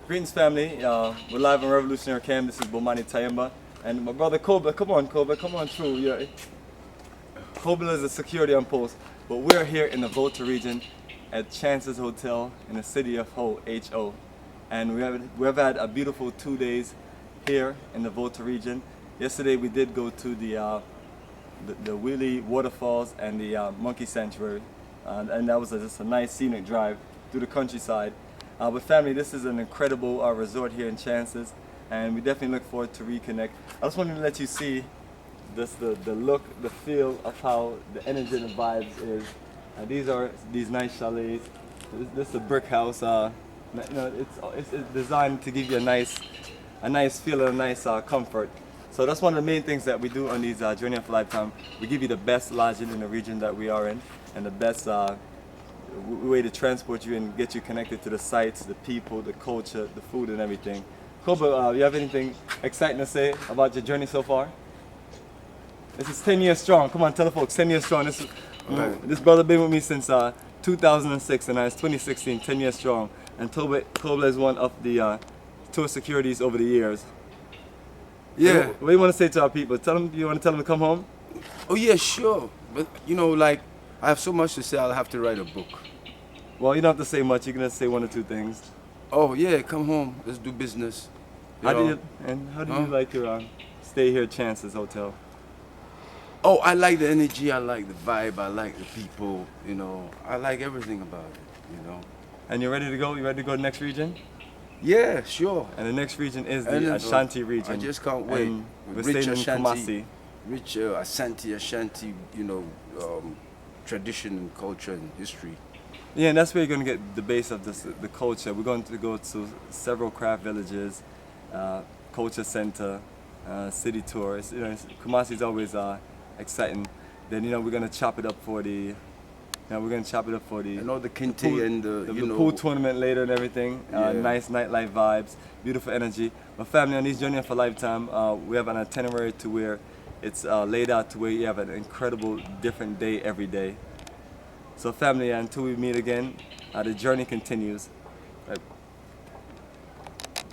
Greetings, family. We're live on Revolutionary Cam. This is Bomani Tayamba. And my brother Koba, come on through. Yeah. Koba is a security on post, but we're here in the Volta region at Chance's Hotel in the city of Ho. And we have had a beautiful 2 days here in the Volta region. Yesterday we did go to the Wheelie Waterfalls and the Monkey Sanctuary. And that was just a nice scenic drive through the countryside. But family, this is an incredible resort here in Chance's, and we definitely look forward to reconnect. I just wanted to let you see this, the look, the feel of how the energy and the vibes is. These are these nice chalets. This is a brick house. It's designed to give you a nice feel and a nice comfort. So that's one of the main things that we do on these Journey of a Lifetime. We give you the best lodging in the region that we are in, and the best way to transport you and get you connected to the sites, the people, the culture, the food, and everything. Koba, you have anything exciting to say about your journey so far? This is 10 years strong. Come on, tell the folks, 10 years strong. This brother been with me since 2006, and now it's 2016, 10 years strong. And Koba is one of the tour securities over the years. Yeah. What do you want to say to our people? You want to tell them to come home? Oh yeah, sure. But like, I have so much to say, I'll have to write a book. Well, you don't have to say much. You can just say one or two things. Oh yeah, come home. Let's do business. How do you like your stay here at Chance's Hotel? Oh, I like the energy. I like the vibe. I like the people. I like everything about it. And you're ready to go? You ready to go to the next region? Yeah, sure. And the next region is the Ashanti region. I just can't wait. And we're staying in Kumasi. Rich Ashanti, tradition and culture and history. Yeah, and that's where you're going to get the base of the culture. We're going to go to several craft villages, culture center, city tours. Kumasi is always exciting. Then we're going to chop it up for the. We're going to chop it up for the. The kente and the pool tournament later and everything. Yeah. Nice nightlife vibes, beautiful energy. But family, on this journey of a lifetime, we have an itinerary to where it's laid out to where you have an incredible different day every day. So family, until we meet again, the journey continues. Right.